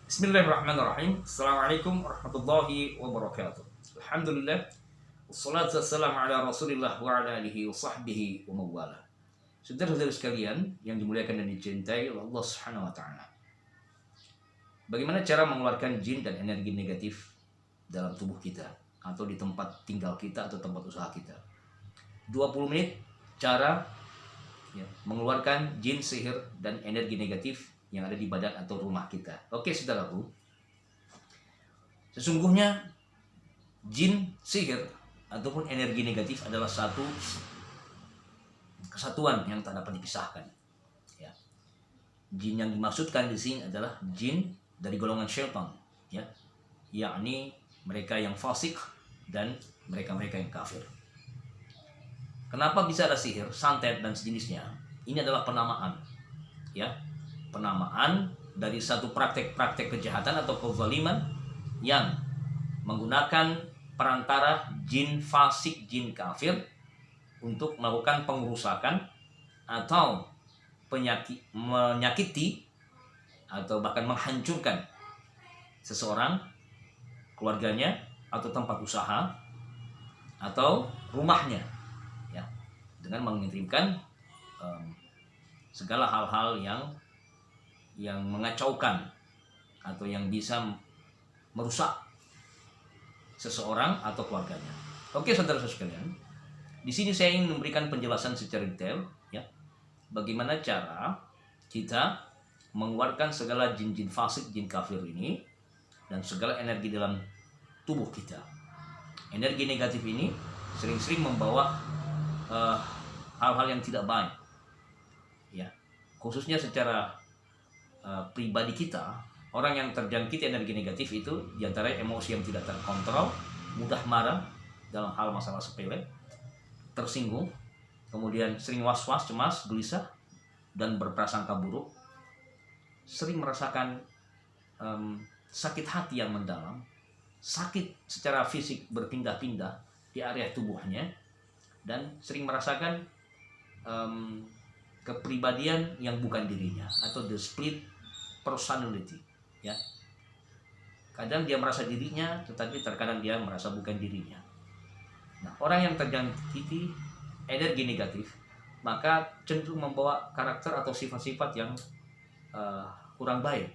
Bismillahirrahmanirrahim. Assalamualaikum warahmatullahi wabarakatuh. Alhamdulillah. Wassalatu wassalamu ala rasulillah wa ala alihi wa sahbihi wa mawala. Saudara-saudara sekalian yang dimuliakan dan dicintai oleh Allah Subhanahu wa taala. Bagaimana cara mengeluarkan jin dan energi negatif dalam tubuh kita atau di tempat tinggal kita atau tempat usaha kita? 20 menit cara mengeluarkan jin, sihir dan energi negatif yang ada di badan atau rumah kita. Oke, saudaraku. Sesungguhnya jin, sihir ataupun energi negatif adalah satu kesatuan yang tak dapat dipisahkan. Ya. Jin yang dimaksudkan di sini adalah jin dari golongan syaitan, ya, yakni mereka yang fasik dan mereka-mereka yang kafir. Kenapa bisa ada sihir, santet dan sejenisnya? Ini adalah penamaan, ya, penamaan dari satu praktek-praktek kejahatan atau kezaliman yang menggunakan perantara jin fasik, jin kafir untuk melakukan pengerusakan atau menyakiti atau bahkan menghancurkan seseorang, keluarganya atau tempat usaha atau rumahnya, ya, dengan mengirimkan segala hal-hal yang mengacaukan atau yang bisa merusak seseorang atau keluarganya. Oke, saudara-saudara sekalian, di sini saya ingin memberikan penjelasan secara detail, ya, bagaimana cara kita mengeluarkan segala jin-jin fasik, jin kafir ini dan segala energi dalam tubuh kita. Energi negatif ini sering-sering membawa hal-hal yang tidak baik, ya, khususnya secara pribadi kita. Orang yang terjangkit energi negatif itu diantaranya emosi yang tidak terkontrol, mudah marah dalam hal masalah sepele, tersinggung, kemudian sering was-was, cemas, gelisah, dan berprasangka buruk, sering merasakan sakit hati yang mendalam, sakit secara fisik berpindah-pindah di area tubuhnya, dan sering merasakan kepribadian yang bukan dirinya atau the split personality, ya. Kadang dia merasa dirinya, tetapi terkadang dia merasa bukan dirinya. Nah, orang yang terjangkiti energi negatif maka cenderung membawa karakter atau sifat-sifat yang kurang baik.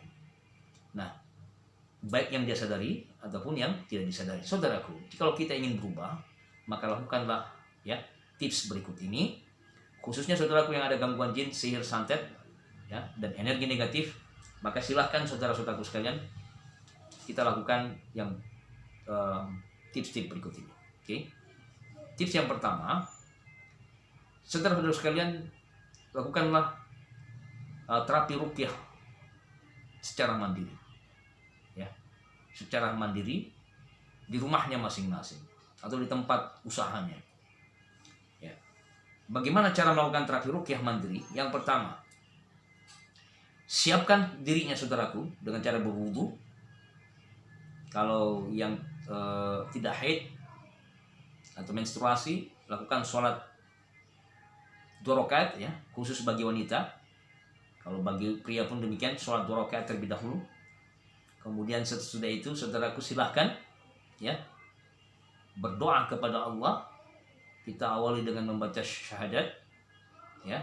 Nah, baik yang dia sadari ataupun yang tidak disadari. Saudaraku, kalau kita ingin berubah, maka lakukanlah, ya, tips berikut ini. Khususnya saudaraku yang ada gangguan jin, sihir, santet, ya, dan energi negatif, maka silahkan saudara-saudaraku sekalian kita lakukan yang tips-tips berikut ini. Oke. Tips yang pertama, saudara-saudara sekalian lakukanlah terapi ruqyah secara mandiri, ya, secara mandiri di rumahnya masing-masing atau di tempat usahanya. Ya. Bagaimana cara melakukan terapi ruqyah mandiri? Yang pertama, siapkan dirinya saudaraku dengan cara berwudu. Kalau yang tidak haid atau menstruasi, lakukan sholat 2 rakaat, ya, khusus bagi wanita. Kalau bagi pria pun demikian, sholat 2 rakaat terlebih dahulu. Kemudian sesudah itu saudaraku silahkan, ya, berdoa kepada Allah. Kita awali dengan membaca syahadat, ya,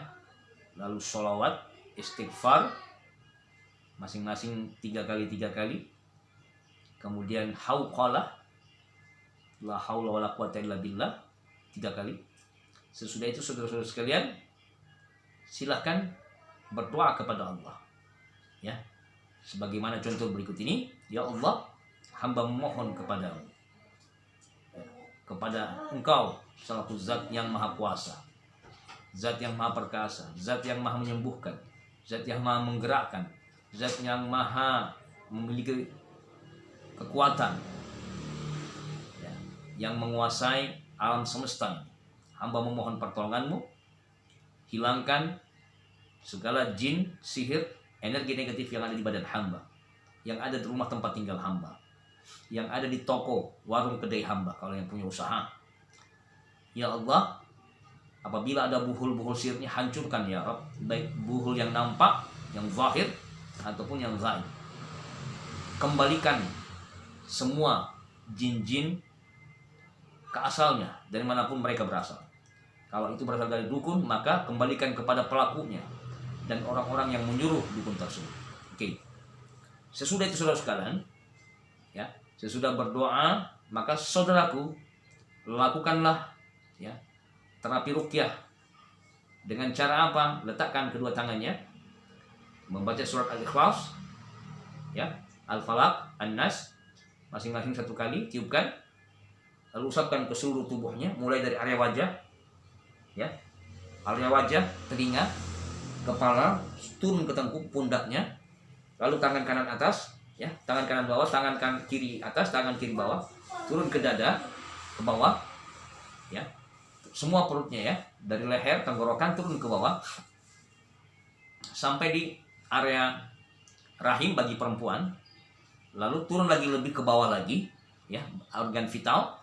lalu sholawat, istighfar masing-masing 3 kali, kemudian hauqalah, la haula wala quwata illa billah 3 kali. Sesudah itu saudara-saudara sekalian silahkan berdoa kepada Allah, ya, sebagaimana contoh berikut ini. Ya Allah, hamba memohon kepadamu, kepada Engkau selaku zat yang maha kuasa, zat yang maha perkasa, zat yang maha menyembuhkan, zat yang maha menggerakkan, zat yang maha memiliki kekuatan, ya, yang menguasai alam semesta ini. Hamba memohon pertolonganmu, hilangkan segala jin, sihir, energi negatif yang ada di badan hamba, yang ada di rumah tempat tinggal hamba, yang ada di toko, warung, kedai hamba kalau yang punya usaha. Ya Allah, apabila ada buhul-buhul sihirnya, hancurkan ya Rabb, baik buhul yang nampak, yang zahir ataupun yang gaib. kembalikan semua jin-jin ke asalnya, dari manapun mereka berasal. Kalau itu berasal dari dukun, maka kembalikan kepada pelakunya dan orang-orang yang menyuruh dukun tersebut. Oke. Sesudah itu saudara sekalian, ya, sesudah berdoa, maka saudaraku lakukanlah, ya, terapi ruqyah. Dengan cara apa? Letakkan kedua tangannya, membaca surat Al-Ikhlas, ya, Al-Falaq, An-Nas, masing-masing satu kali, tiupkan, lalu usapkan ke seluruh tubuhnya, mulai dari area wajah, ya, area wajah, telinga, kepala, turun ke tengkuk pundaknya, lalu tangan kanan atas, ya, tangan kanan bawah, tangan kiri atas, tangan kiri bawah, turun ke dada, ke bawah, ya, semua perutnya, ya, dari leher, tenggorokan turun ke bawah, sampai di area rahim bagi perempuan, lalu turun lagi lebih ke bawah lagi, ya, organ vital,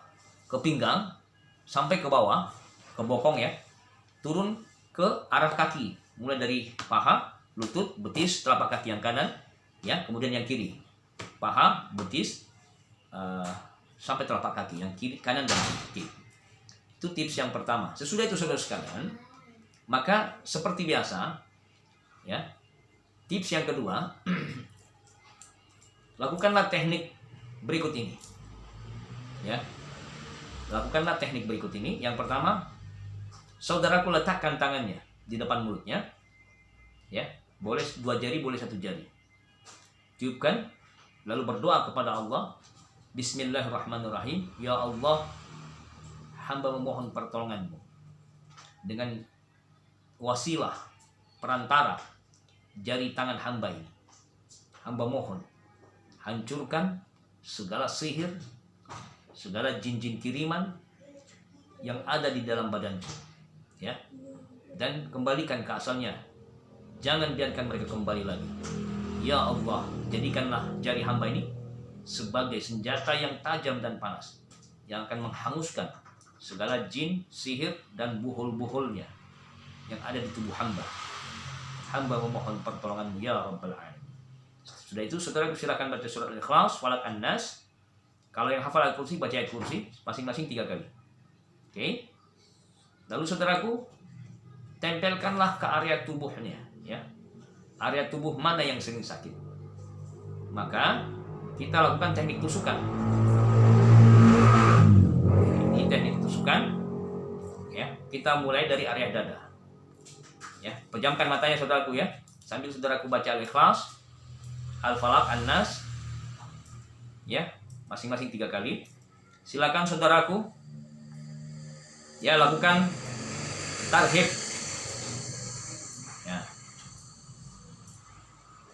ke pinggang, sampai ke bawah, ke bokong, ya, turun ke arah kaki, mulai dari paha, lutut, betis, telapak kaki yang kanan, ya, kemudian yang kiri, paha, betis, sampai telapak kaki yang kiri, kanan dan kiri. Itu tips yang pertama. Sesudah itu saudara sekalian, maka seperti biasa, ya, tips yang kedua, lakukanlah teknik berikut ini, ya, lakukanlah teknik berikut ini. Yang pertama, saudaraku letakkan tangannya di depan mulutnya, ya, boleh 2 jari, boleh 1 jari, tiupkan, lalu berdoa kepada Allah, Bismillahirrahmanirrahim, ya Allah, hamba memohon pertolonganmu dengan wasilah perantara jari tangan hamba ini. Hamba mohon, hancurkan segala sihir, segala jin-jin kiriman yang ada di dalam badanku, ya, dan kembalikan ke asalnya. Jangan biarkan mereka kembali lagi. Ya Allah, jadikanlah jari hamba ini sebagai senjata yang tajam dan panas, yang akan menghanguskan segala jin, sihir, dan buhul-buhulnya yang ada di tubuh hamba. Hamba memohon pertolonganmu ya Rabbal Alamin. Sudah itu saudara silakan baca surat Al-Ikhlas, Falaq, An-Nas. Kalau yang hafal Al-Kursi, baca ayat kursi masing-masing 3 kali. Oke. Lalu saudaraku, tempelkanlah ke area tubuhnya, ya. Area tubuh mana yang sering sakit. Maka kita lakukan teknik tusukan. Ini teknik tusukan, ya. Kita mulai dari area dada, ya. Pejamkan matanya saudaraku, ya, sambil saudaraku baca Al-Ikhlas, Al-Falaq, An-Nas, ya, masing-masing 3 kali. Silakan saudaraku, ya, lakukan tarhib, ya.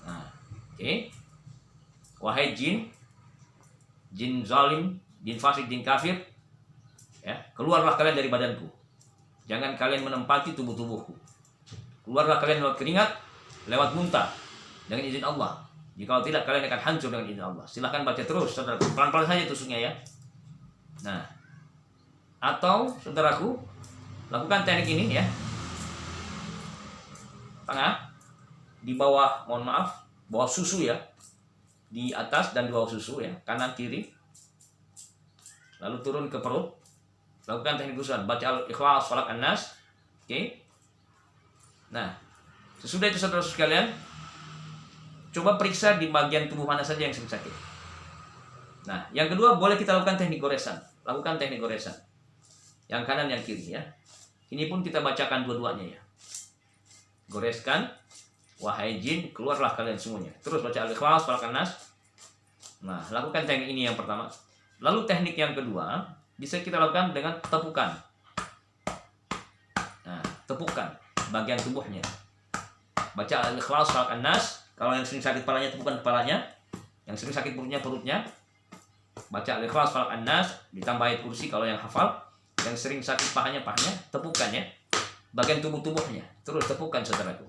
Nah, oke. Wahai jin, jin zalim, jin fasik, jin kafir, ya, keluarlah kalian dari badanku. Jangan kalian menempati tubuh-tubuhku. Keluarlah kalian lewat keringat, lewat muntah, dengan izin Allah. Jika tidak, kalian akan hancur dengan izin Allah. Silahkan baca terus, saudaraku. Pelan-pelan saja tusuknya, ya. Nah, atau saudaraku, lakukan teknik ini, ya. Tengah, di bawah, mohon maaf, bawah susu, ya. Di atas dan di bawah susu, ya. Kanan, kiri. Lalu turun ke perut. Lakukan teknik tusukan. Baca Al-Ikhlas, Falaq, An-Nas. Oke. Nah, sesudah itu saudara sekalian, coba periksa di bagian tubuh mana saja yang sering sakit. Nah, yang kedua, boleh kita lakukan teknik goresan. Lakukan teknik goresan. Yang kanan, yang kiri, ya. Ini pun kita bacakan dua-duanya, ya. Goreskan, wahai jin, keluarlah kalian semuanya. Terus baca Al-Ikhlas, Falaq, An-Nas. Nah, lakukan teknik ini yang pertama. Lalu teknik yang kedua, bisa kita lakukan dengan tepukan. Nah, tepukan bagian tubuhnya. Baca Al-Ikhlas, Falaq, An-Nas. Kalau yang sering sakit kepalanya, tepukan kepalanya. Yang sering sakit perutnya, perutnya. Baca Al-Ikhlas, Falaq, An-Nas. Ditambah ayat kursi kalau yang hafal. Yang sering sakit pahanya, tepukan, ya. Bagian tubuh-tubuhnya. Terus tepukan, saudaraku.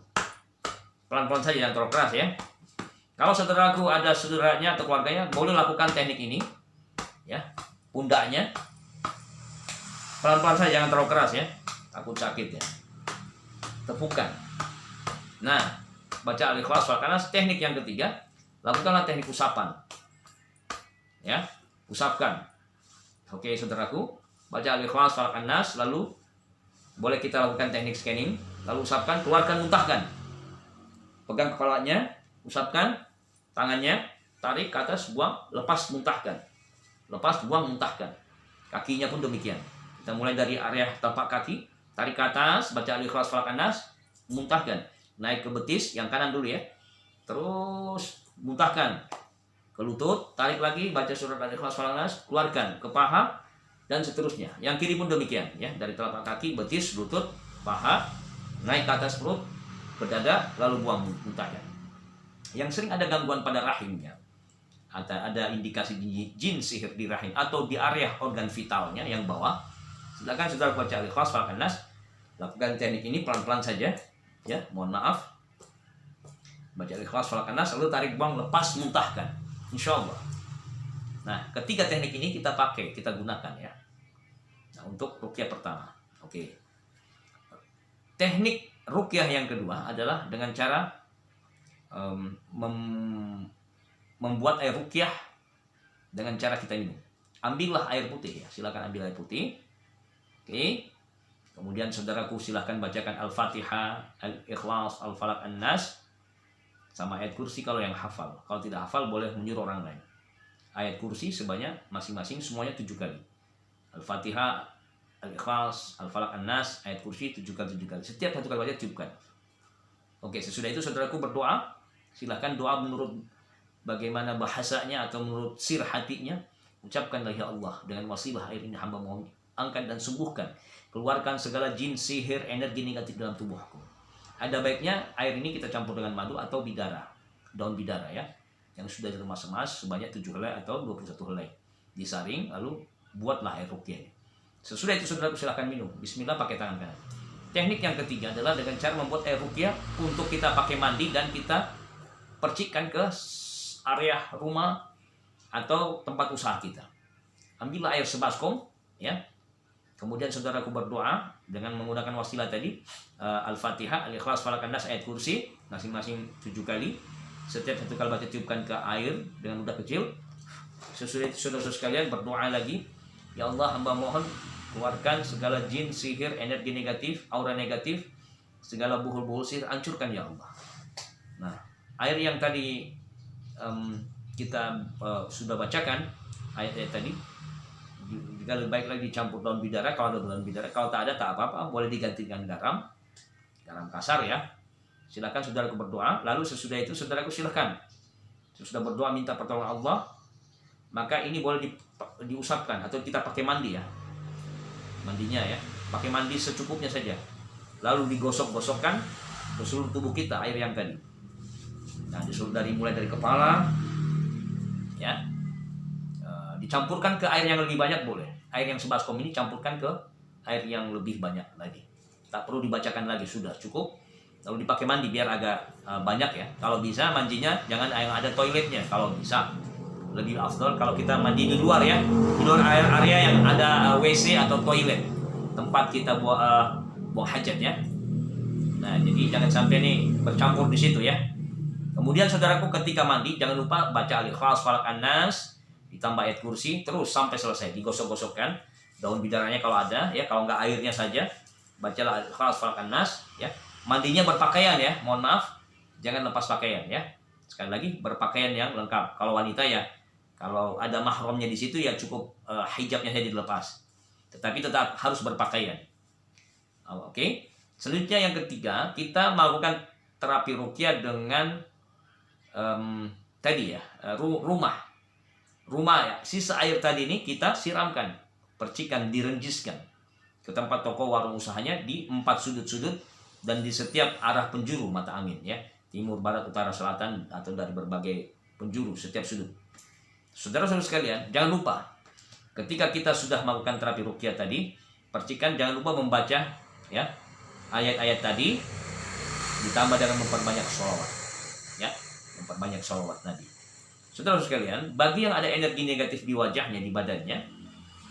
Pelan-pelan saja, jangan terlalu keras, ya. Kalau saudaraku ada saudaranya atau keluarganya, boleh lakukan teknik ini, ya. Pundaknya. Pelan-pelan saja, jangan terlalu keras, ya. Takut sakit, ya. Tepukan. Nah, baca Al-Ikhlas, karena teknik yang ketiga, lakukanlah teknik usapan. ya, usapkan. Oke, saudaraku, baca Al-Ikhlas, Falaq, An-Nas, lalu boleh kita lakukan teknik scanning, lalu usapkan, keluarkan, muntahkan. Pegang kepalanya, usapkan, tangannya, tarik ke atas, buang, lepas, muntahkan. Lepas, buang, muntahkan. Kakinya pun demikian. Kita mulai dari area tapak kaki, tarik ke atas, baca Al-Ikhlas, Falaq, An-Nas, muntahkan. Naik ke betis, yang kanan dulu ya. Terus muntahkan. Ke lutut, tarik lagi, baca surat Al-Ikhlas, Falaq, An-Nas, keluarkan ke paha, dan seterusnya. Yang kiri pun demikian ya, dari telapak kaki, betis, lutut, paha, naik ke atas perut, ke dada, lalu buang, muntahkan. Yang sering ada gangguan pada rahimnya, ada indikasi jin sihir di rahim atau di area organ vitalnya yang bawah, silakan saudara baca Al-Ikhlas, Falaq, An-Nas, lakukan teknik ini pelan-pelan saja ya, mohon maaf. Baca Al-Ikhlas, Falaq, An-Nas, lalu tarik, buang, lepas, muntahkan, insyaallah. Nah, ketiga teknik ini kita pakai, kita gunakan ya. Nah, untuk ruqyah pertama. Oke. Teknik ruqyah yang kedua adalah dengan cara membuat air ruqyah dengan cara kita minum. Ambillah air putih ya, silakan ambil air putih. Oke. Kemudian saudaraku silakan bacakan Al-Fatihah, Al-Ikhlas, Al-Falaq, An-Nas, sama ayat kursi kalau yang hafal. Kalau tidak hafal boleh menyuruh orang lain. Ayat kursi sebanyak masing-masing semuanya 7 kali. Al-Fatihah, Al-Ikhlas, Al-Falaq, An-Nas, ayat kursi 7 kali. Setiap satu kali baca tiupkan. Oke, sesudah itu saudaraku berdoa. Silahkan doa menurut bagaimana bahasanya atau menurut sir hatinya. Ucapkanlah, ya Allah, dengan wasilah air ini hamba mohon angkat dan sembuhkan. Keluarkan segala jin, sihir, energi negatif dalam tubuhku. Ada baiknya air ini kita campur dengan madu atau bidara, daun bidara ya, yang sudah diremas-remas sebanyak 7 helai atau 21 helai. Disaring, lalu buatlah air ruqyah. Sesudah itu saudaraku silahkan minum. Bismillah pakai tangan kanan. Teknik yang ketiga adalah dengan cara membuat air ruqyah untuk kita pakai mandi dan kita percikkan ke area rumah atau tempat usaha kita. Ambillah air sebaskom ya. Kemudian saudaraku berdoa dengan menggunakan wasilah tadi, Al-Fatihah, Al-Ikhlas, Falaq, An-Nas, ayat kursi masing-masing 7 kali. Setiap satu kali baca tiupkan ke air dengan ludah kecil. Sesudah itu saudara sekalian berdoa lagi, ya Allah, hamba mohon keluarkan segala jin, sihir, energi negatif, aura negatif, segala buhul-buhul sihir, hancurkan ya Allah. Nah, air yang tadi kita sudah bacakan ayat-ayat tadi, jika lebih baik lagi dicampur daun bidara kalau ada daun bidara, kalau tak ada tak apa-apa, boleh digantikan garam kasar ya. Silakan saudaraku berdoa, lalu sesudah itu saudaraku silakan sesudah berdoa minta pertolongan Allah, maka ini boleh diusapkan atau kita pakai mandi ya, mandinya ya, pakai mandi secukupnya saja, lalu digosok-gosokkan ke seluruh tubuh kita air yang tadi. Nah, mulai dari kepala ya, dicampurkan ke air yang lebih banyak boleh. Air yang sebaskom ini campurkan ke air yang lebih banyak lagi. Tak perlu dibacakan lagi, sudah cukup. Lalu dipakai mandi biar agak banyak ya. Kalau bisa mandinya jangan yang ada toiletnya. Kalau bisa lebih afdal kalau kita mandi di luar ya. Di luar area yang ada WC atau toilet. Tempat kita buang hajat ya. Nah, jadi jangan sampai nih bercampur di situ ya. Kemudian saudaraku ketika mandi jangan lupa baca Al-Ikhlas, Falaq, An-Nas, ditambah ayat kursi terus sampai selesai, digosok-gosokkan daun bidaranya kalau ada ya, kalau nggak airnya saja bacalah Al-Ikhlas, Falaq, An-Nas ya. Mandinya berpakaian ya, mohon maaf jangan lepas pakaian ya, sekali lagi berpakaian yang lengkap. Kalau wanita ya, kalau ada mahramnya di situ ya cukup hijabnya saja dilepas, tetapi tetap harus berpakaian. Oke. Selanjutnya yang ketiga, kita melakukan terapi ruqyah dengan tadi ya, rumah ya, sisa air tadi ini kita siramkan, percikan, direnjiskan ke tempat toko warung usahanya di 4 sudut-sudut dan di setiap arah penjuru mata angin ya, timur, barat, utara, selatan atau dari berbagai penjuru setiap sudut. Saudara-saudara sekalian, jangan lupa ketika kita sudah melakukan terapi ruqyah tadi, percikan, jangan lupa membaca ya ayat-ayat tadi ditambah dengan memperbanyak sholawat ya, memperbanyak sholawat Nabi. Saudara sekalian, bagi yang ada energi negatif di wajahnya, di badannya,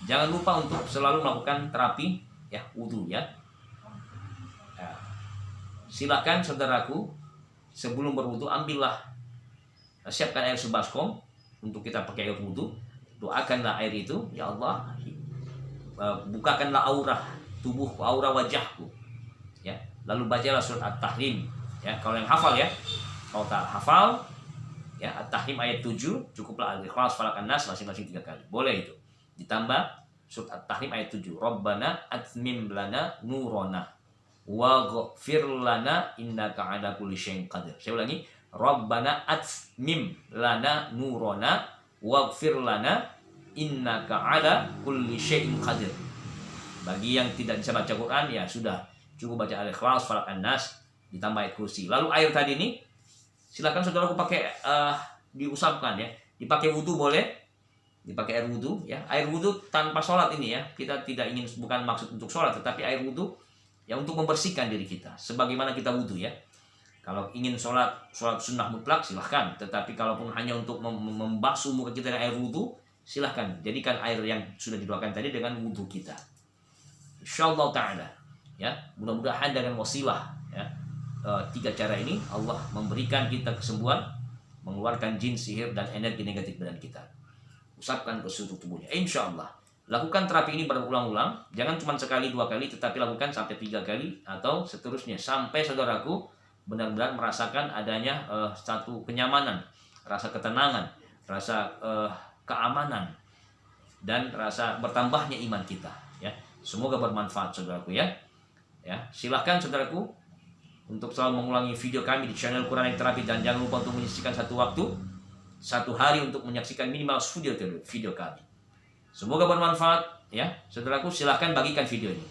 jangan lupa untuk selalu melakukan terapi ya, wudu ya. Nah, silakan saudaraku sebelum berwudu ambillah, siapkan air sebaskom untuk kita pakai air wudu, doakanlah air itu, ya Allah, bukakanlah aura tubuhku, aura wajahku, ya. Lalu bacalah surat At-Tahrim, ya. Kalau yang hafal ya, kalau tak hafal, ya, At-Tahrim ayat 7, cukuplah Al-Ikhlas, Falaq, An-Nas masing-masing 3 kali. Boleh itu. Ditambah surat At-Tahrim ayat 7, Rabbana atmim lana nurona waghfir lana innaka ala kulli syai'in qadir. Saya ulangi, Rabbana atmim lana nurona waghfir lana innaka ala kulli syai'in qadir. Bagi yang tidak bisa baca Quran, ya sudah, cukup baca Al-Ikhlas, Falaq, An-Nas ditambah ayat kursi. Lalu air tadi ini silakan saudaraku pakai diusapkan, ya. Dipakai wudu boleh, dipakai air wudu, ya. Air wudu tanpa sholat ini, ya. Kita tidak ingin, bukan maksud untuk sholat, tetapi air wudu ya untuk membersihkan diri kita sebagaimana kita wudu, ya. Kalau ingin sholat sunnah mutlak silahkan, tetapi kalaupun hanya untuk membasuh muka kita dengan air wudu, silahkan jadikan air yang sudah didoakan tadi dengan wudu kita, insyaallah ta'ala, ya. Mudah-mudahan dengan wasilah, ya, 3 cara ini Allah memberikan kita kesembuhan, mengeluarkan jin, sihir, dan energi negatif badan kita. Usapkan ke seluruh tubuhnya, insyaallah. Lakukan terapi ini berulang-ulang, jangan cuma sekali 2 kali, tetapi lakukan sampai 3 kali atau seterusnya, sampai saudaraku benar-benar merasakan adanya satu kenyamanan, rasa ketenangan, rasa keamanan, dan rasa bertambahnya iman kita, ya. Semoga bermanfaat saudaraku, ya. Ya, silahkan saudaraku untuk selalu mengulangi video kami di channel Quranic Therapy, dan jangan lupa untuk menyisihkan satu hari untuk menyaksikan minimal video kami. Semoga bermanfaat, ya. Saudaraku, silahkan bagikan video ini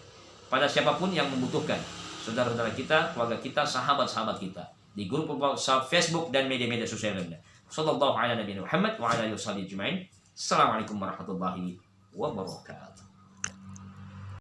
pada siapapun yang membutuhkan, saudara-saudara kita, keluarga kita, sahabat-sahabat kita, di grup WhatsApp, Facebook, dan media-media sosial lainnya. Sallallahu ala nabiyina Muhammad wa ala alihi wasallam ajma'in. Assalamualaikum warahmatullahi wabarakatuh.